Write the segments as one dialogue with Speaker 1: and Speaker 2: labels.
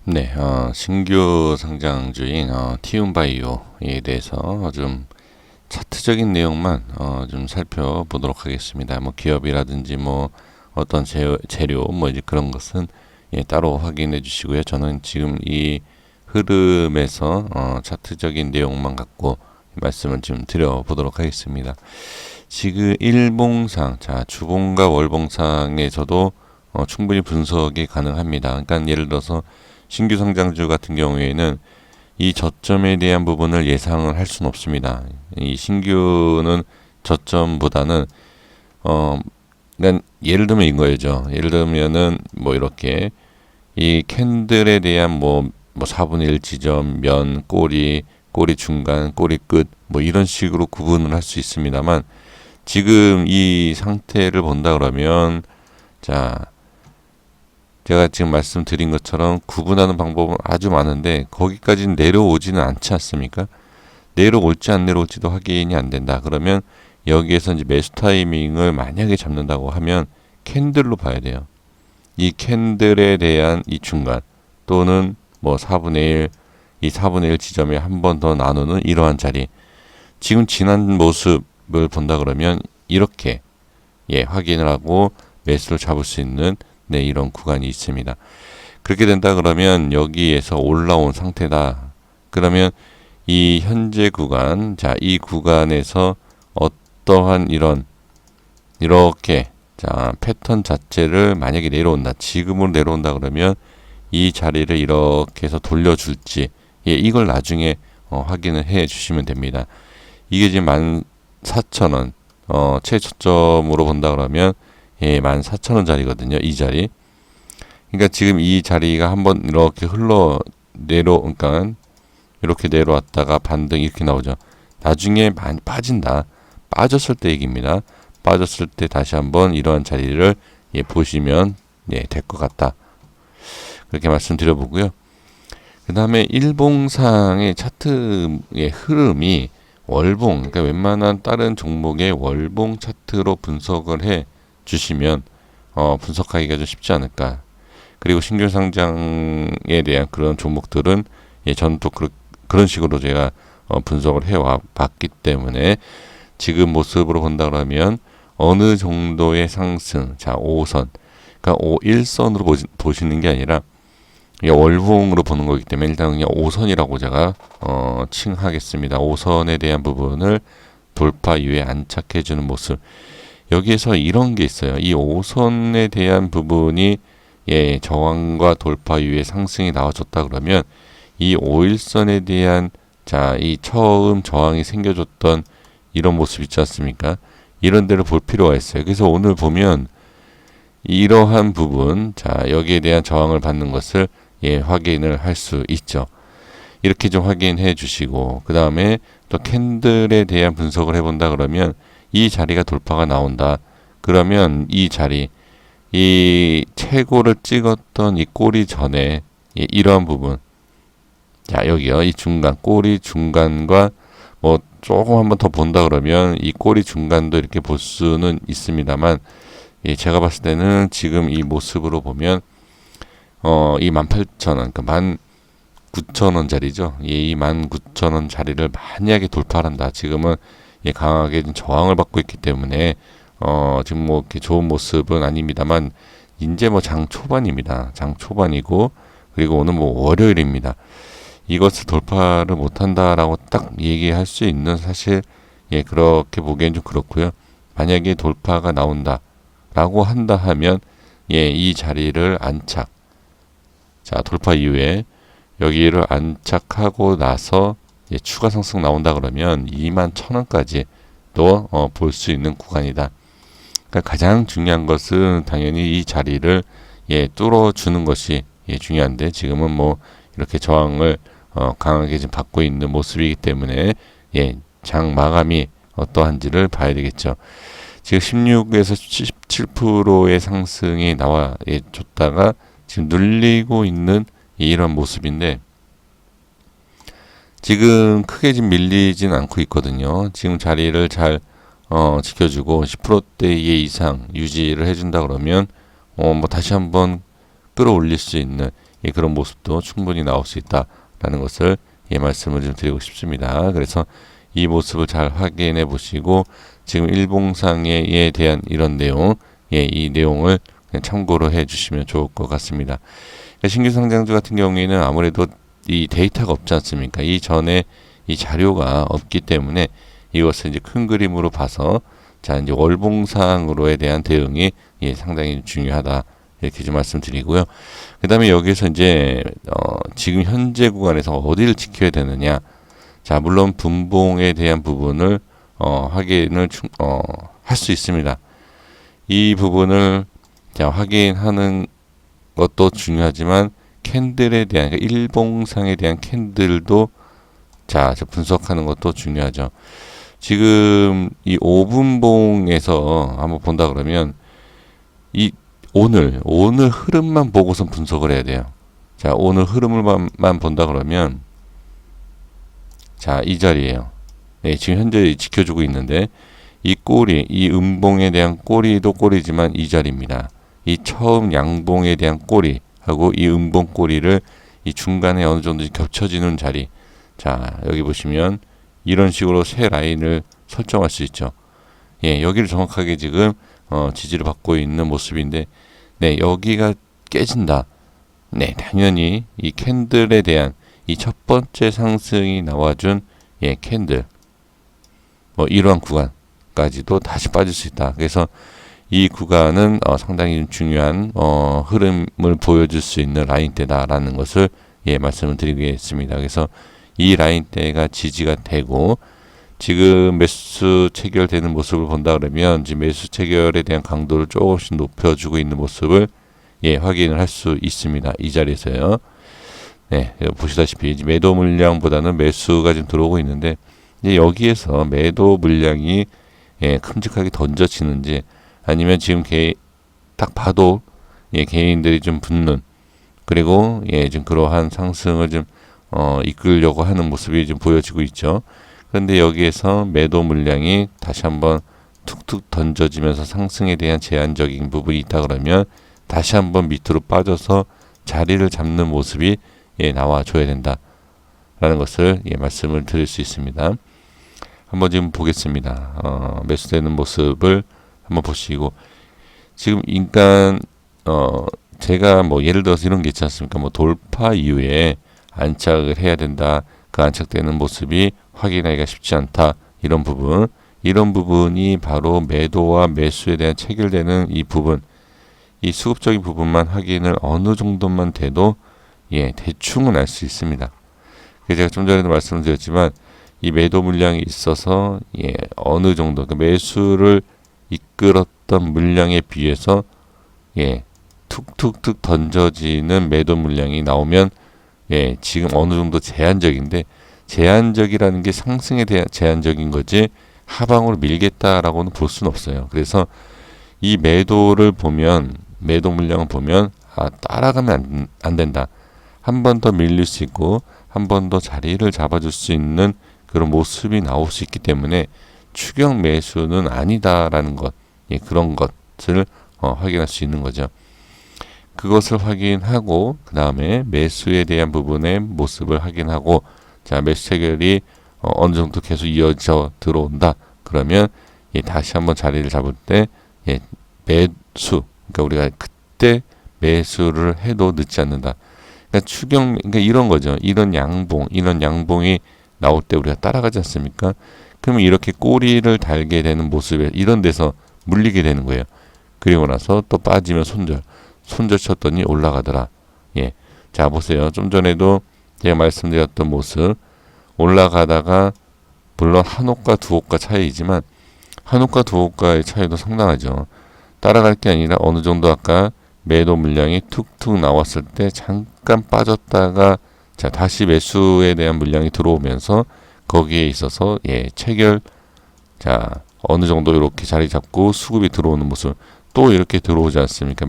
Speaker 1: 네, 신규 상장주인 티움바이오에 대해서 좀 차트적인 내용만 좀 살펴보도록 하겠습니다. 뭐 기업이라든지 뭐 어떤 재료 뭐 이제 그런 것은 따로 확인해 주시고요. 저는 지금 이 흐름에서 차트적인 내용만 갖고 말씀을 좀 드려보도록 하겠습니다. 지금 일봉상, 자 주봉과 월봉상에서도 충분히 분석이 가능합니다. 그러니까 예를 들어서 신규 상장주 같은 경우에는 이 저점에 대한 부분을 예상을 할 수는 없습니다. 이 신규는 저점보다는 그러니까 예를 들면 이거죠. 예를 들면은 뭐 이렇게 이 캔들에 대한 뭐 4분의 1 지점, 면, 꼬리 중간, 꼬리 끝, 뭐 이런 식으로 구분을 할 수 있습니다만 지금 이 상태를 본다 그러면 자 제가 지금 말씀드린 것처럼 구분하는 방법은 아주 많은데 거기까지는 내려오지는 않지 않습니까? 내려올지 안 내려올지도 확인이 안 된다. 그러면 여기에서 이제 매수 타이밍을 만약에 잡는다고 하면 캔들로 봐야 돼요. 이 캔들에 대한 이 중간 또는 뭐 4분의 1, 이 4분의 1 지점에 한 번 더 나누는 이러한 자리. 지금 지난 모습을 본다 그러면 이렇게 확인을 하고 매수를 잡을 수 있는 이런 구간이 있습니다. 그렇게 된다 그러면 여기에서 올라온 상태다. 그러면 이 현재 구간, 자, 이 구간에서 어떠한 이렇게 자, 패턴 자체를 만약에 내려온다. 지금으로 내려온다 그러면 이 자리를 이렇게 해서 돌려줄지, 이걸 나중에 확인을 해 주시면 됩니다. 이게 지금 14,000원, 최저점으로 본다 그러면 14,000원 자리거든요. 이 자리. 그러니까 지금 이 자리가 한번 이렇게 그러니까 이렇게 내려왔다가 반등 이렇게 나오죠. 나중에 많이 빠진다. 빠졌을 때 얘기입니다. 빠졌을 때 다시 한번 이러한 자리를 보시면 될 것 같다. 그렇게 말씀드려보고요. 그 다음에 일봉상의 차트의 흐름이 월봉, 그러니까 웬만한 다른 종목의 월봉 차트로 분석을 해 주시면 분석하기가 좀 쉽지 않을까. 그리고 신규 상장에 대한 그런 종목들은 저는 또 그런 식으로 제가 분석을 해 봤기 때문에 지금 모습으로 본다 그러면 어느 정도의 상승, 자 5선, 그러니까 1선으로 보시는 게 아니라 월봉으로 보는 거기 때문에 일단 그냥 5선이라고 제가 칭하겠습니다. 5선에 대한 부분을 돌파 이후에 안착해 주는 모습. 여기에서 이런 게 있어요. 이 5선에 대한 부분이 저항과 돌파 이후에 상승이 나와줬다 그러면 이 5일선에 대한 자, 이 처음 저항이 생겨줬던 이런 모습 있지 않습니까? 이런 데를 볼 필요가 있어요. 그래서 오늘 보면 이러한 부분, 자, 여기에 대한 저항을 받는 것을 확인을 할 수 있죠. 이렇게 좀 확인해 주시고, 그 다음에 또 캔들에 대한 분석을 해본다 그러면 이 자리가 돌파가 나온다. 그러면 이 자리, 이 최고를 찍었던 이 꼬리 전에 이러한 부분, 자, 여기요. 이 중간, 꼬리 중간과 뭐 조금 한번 더 본다 그러면 이 꼬리 중간도 이렇게 볼 수는 있습니다만, 제가 봤을 때는 지금 이 모습으로 보면 이 18,000원, 그러니까 19,000원짜리죠. 이 19,000원 자리를 만약에 돌파한다. 지금은 강하게 저항을 받고 있기 때문에 지금 뭐 이렇게 좋은 모습은 아닙니다만 이제 뭐 장 초반입니다. 장 초반이고 그리고 오늘 뭐 월요일입니다. 이것을 돌파를 못한다라고 딱 얘기할 수 있는 사실 그렇게 보기엔 좀 그렇고요. 만약에 돌파가 나온다라고 한다 하면 이 자리를 안착. 자, 돌파 이후에 여기를 안착하고 나서 추가 상승 나온다 그러면 21,000원까지 또 볼 수 있는 구간이다. 그러니까 가장 중요한 것은 당연히 이 자리를 뚫어주는 것이 중요한데 지금은 뭐 이렇게 저항을 강하게 좀 받고 있는 모습이기 때문에 장 마감이 어떠한지를 봐야 되겠죠. 지금 16에서 17%의 상승이 나와 줬다가 지금 눌리고 있는 이런 모습인데 지금 크게 지금 밀리진 않고 있거든요. 지금 자리를 잘 지켜주고 10%대 이상 유지를 해준다 그러면 뭐 다시 한번 끌어올릴 수 있는 예, 그런 모습도 충분히 나올 수 있다라는 것을 말씀을 좀 드리고 싶습니다. 그래서 이 모습을 잘 확인해 보시고 지금 일봉상에 대한 이런 내용, 이 내용을 그냥 참고로 해 주시면 좋을 것 같습니다. 신규 상장주 같은 경우에는 아무래도 이 데이터가 없지 않습니까? 이 전에 이 자료가 없기 때문에 이것을 이제 큰 그림으로 봐서 자 이제 월봉상으로에 대한 대응이 상당히 중요하다 이렇게 좀 말씀드리고요. 그다음에 여기서 이제 지금 현재 구간에서 어디를 지켜야 되느냐? 자 물론 분봉에 대한 부분을 확인을 할 수 있습니다. 이 부분을 자 확인하는 것도 중요하지만 캔들에 대한 그러니까 일봉상에 대한 캔들도 자 분석하는 것도 중요하죠. 지금 이 5분봉에서 한번 본다 그러면 이 오늘 흐름만 보고선 분석을 해야 돼요. 자 오늘 흐름을만 본다 그러면 자 이 자리에요. 네, 지금 현재 지켜주고 있는데 이 꼬리, 이 음봉에 대한 꼬리도 꼬리지만 이 자리입니다. 이 처음 양봉에 대한 꼬리하고 이 음봉 꼬리를 이 중간에 어느 정도 겹쳐지는 자리. 자 여기 보시면 이런 식으로 세 라인을 설정할 수 있죠. 예, 여기를 정확하게 지금 지지를 받고 있는 모습인데, 네, 여기가 깨진다. 네, 당연히 이 캔들에 대한 이 첫 번째 상승이 나와준 캔들, 이러한 구간까지도 다시 빠질 수 있다. 그래서 이 구간은 상당히 중요한 흐름을 보여줄 수 있는 라인대다라는 것을 말씀을 드리겠습니다. 그래서 이 라인대가 지지가 되고 지금 매수 체결되는 모습을 본다 그러면 지금 매수 체결에 대한 강도를 조금씩 높여주고 있는 모습을 확인을 할 수 있습니다. 이 자리에서요. 네, 보시다시피 매도 물량보다는 매수가 지금 들어오고 있는데 이제 여기에서 매도 물량이 큼직하게 던져지는지 아니면 지금 딱 봐도 개인들이 좀 붙는 그리고 좀 그러한 상승을 좀 이끌려고 하는 모습이 좀 보여지고 있죠. 그런데 여기에서 매도 물량이 다시 한번 툭툭 던져지면서 상승에 대한 제한적인 부분이 있다 그러면 다시 한번 밑으로 빠져서 자리를 잡는 모습이 나와줘야 된다라는 것을 말씀을 드릴 수 있습니다. 한번 지금 보겠습니다. 매수되는 모습을 한번 보시고 지금 인간 제가 뭐 예를 들어서 이런 게 있지 않습니까? 뭐 돌파 이후에 안착을 해야 된다. 그 안착되는 모습이 확인하기가 쉽지 않다. 이런 부분이 바로 매도와 매수에 대한 체결되는 이 부분, 이 수급적인 부분만 확인을 어느 정도만 돼도 대충은 알 수 있습니다. 제가 좀 전에도 말씀드렸지만 이 매도 물량이 있어서 어느 정도 그 매수를 이끌었던 물량에 비해서 툭툭툭 던져지는 매도 물량이 나오면 지금 어느 정도 제한적인데 제한적이라는 게 상승에 대한 제한적인 거지 하방으로 밀겠다라고는 볼 수는 없어요. 그래서 이 매도를 보면 매도 물량을 보면 따라가면 안 된다. 한 번 더 밀릴 수 있고 한 번 더 자리를 잡아줄 수 있는 그런 모습이 나올 수 있기 때문에 추격 매수는 아니다라는 것, 그런 것을 확인할 수 있는 거죠. 그것을 확인하고 그 다음에 매수에 대한 부분의 모습을 확인하고 자 매수 체결이 어느 정도 계속 이어져 들어온다. 그러면 다시 한번 자리를 잡을 때 매수, 그러니까 우리가 그때 매수를 해도 늦지 않는다. 그러니까 이런 거죠. 이런 양봉이 나올 때 우리가 따라가지 않습니까? 그러면 이렇게 꼬리를 달게 되는 모습에 이런 데서 물리게 되는 거예요. 그리고 나서 또 빠지면 손절 쳤더니 올라가더라. 자 보세요. 좀 전에도 제가 말씀드렸던 모습 올라가다가 물론 한 호가 두 호가 차이이지만 한 호가 두 호가의 차이도 상당하죠. 따라갈 게 아니라 어느 정도 아까 매도 물량이 툭툭 나왔을 때 잠깐 빠졌다가 자 다시 매수에 대한 물량이 들어오면서 거기에 있어서 체결 자 어느 정도 이렇게 자리 잡고 수급이 들어오는 모습 또 이렇게 들어오지 않습니까?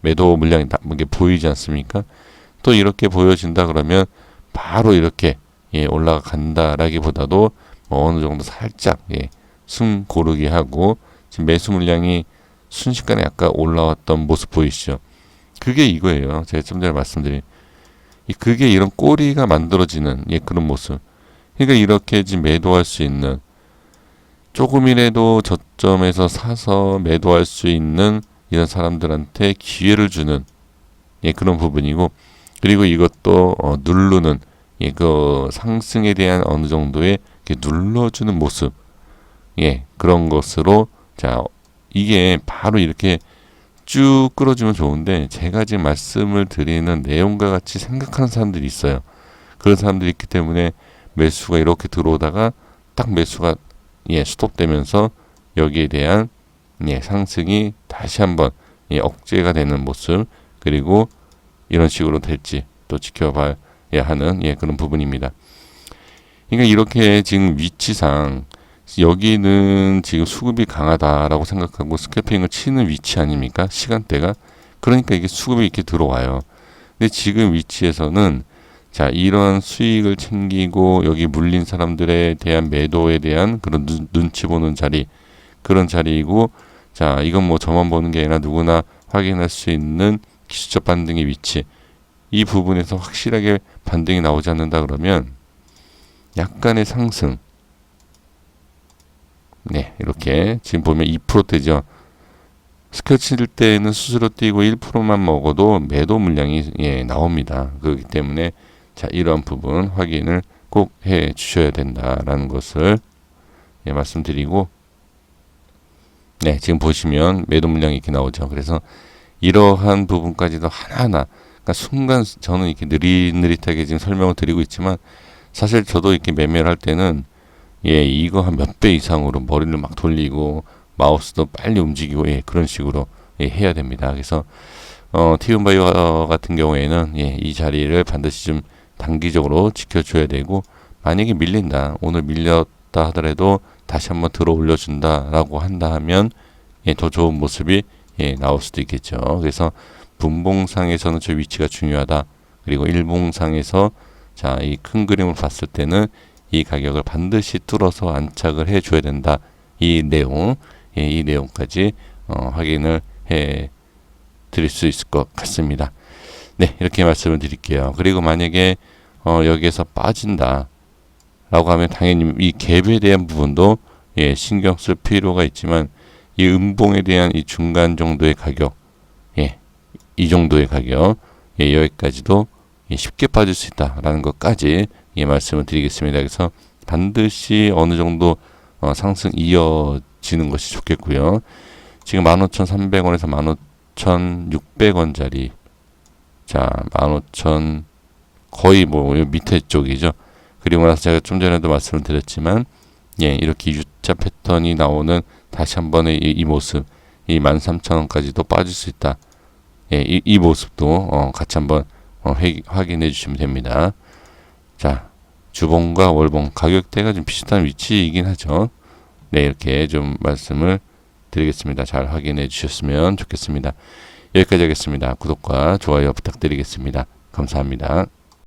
Speaker 1: 매도 물량이 이게 보이지 않습니까? 또 이렇게 보여진다 그러면 바로 이렇게 올라간다라기보다도 어느 정도 살짝 숨 고르게 하고 지금 매수 물량이 순식간에 약간 올라왔던 모습 보이시죠? 그게 이거예요. 제가 좀 전에 말씀드린 그게 이런 꼬리가 만들어지는 그런 모습. 그러니까 이렇게 지금 매도할 수 있는, 조금이라도 저점에서 사서 매도할 수 있는 이런 사람들한테 기회를 주는 그런 부분이고, 그리고 이것도 누르는 그 상승에 대한 어느 정도의 눌러주는 모습, 그런 것으로, 자, 이게 바로 이렇게 쭉 끌어주면 좋은데, 제가 지금 말씀을 드리는 내용과 같이 생각하는 사람들이 있어요. 그런 사람들이 있기 때문에 매수가 이렇게 들어오다가 딱 매수가 스톱되면서 여기에 대한 상승이 다시 한번 억제가 되는 모습, 그리고 이런 식으로 될지 또 지켜봐야 하는 그런 부분입니다. 그러니까 이렇게 지금 위치상 여기는 지금 수급이 강하다라고 생각하고 스캘핑을 치는 위치 아닙니까? 시간대가. 그러니까 이게 수급이 이렇게 들어와요. 근데 지금 위치에서는 자, 이런 수익을 챙기고 여기 물린 사람들에 대한 매도에 대한 그런 눈치 보는 자리, 그런 자리이고, 자, 이건 뭐 저만 보는 게 아니라 누구나 확인할 수 있는 기술적 반등의 위치, 이 부분에서 확실하게 반등이 나오지 않는다 그러면 약간의 상승, 이렇게 지금 보면 2%대죠. 스퀘어 칠 때는 수수료 띄고 1%만 먹어도 매도 물량이 나옵니다. 그렇기 때문에 자, 이러한 부분 확인을 꼭 해 주셔야 된다라는 것을 말씀드리고, 지금 보시면 매도 물량이 이렇게 나오죠. 그래서 이러한 부분까지도 하나하나, 그러니까 순간 저는 이렇게 느릿느릿하게 지금 설명을 드리고 있지만, 사실 저도 이렇게 매매를 할 때는 이거 한 몇 배 이상으로 머리를 막 돌리고 마우스도 빨리 움직이고 그런 식으로 해야 됩니다. 그래서 티움바이오 같은 경우에는 이 자리를 반드시 좀 단기적으로 지켜줘야 되고, 만약에 밀린다, 오늘 밀렸다 하더라도 다시 한번 들어 올려준다라고 한다 하면 더 좋은 모습이 나올 수도 있겠죠. 그래서 분봉상에서는 저 위치가 중요하다. 그리고 일봉상에서 자, 이 큰 그림을 봤을 때는 이 가격을 반드시 뚫어서 안착을 해줘야 된다. 이 내용, 이 내용까지 확인을 해 드릴 수 있을 것 같습니다. 이렇게 말씀을 드릴게요. 그리고 만약에 여기에서 빠진다 라고 하면 당연히 이 갭에 대한 부분도 신경 쓸 필요가 있지만, 이 음봉에 대한 이 중간 정도의 가격, 이 정도의 가격, 여기까지도 쉽게 빠질 수 있다라는 것까지 말씀을 드리겠습니다. 그래서 반드시 어느 정도 상승 이어지는 것이 좋겠고요. 지금 15,300원에서 15,600원짜리, 자, 15,000 거의 뭐 밑에 쪽이죠. 그리고 나서 제가 좀 전에도 말씀을 드렸지만, 이렇게 U자 패턴이 나오는 다시 한 번의 이 모습, 이 13,000원까지도 빠질 수 있다. 이 모습도 같이 한번 확인해 주시면 됩니다. 자, 주봉과 월봉 가격대가 좀 비슷한 위치이긴 하죠. 이렇게 좀 말씀을 드리겠습니다. 잘 확인해 주셨으면 좋겠습니다. 여기까지 하겠습니다. 구독과 좋아요 부탁드리겠습니다. 감사합니다.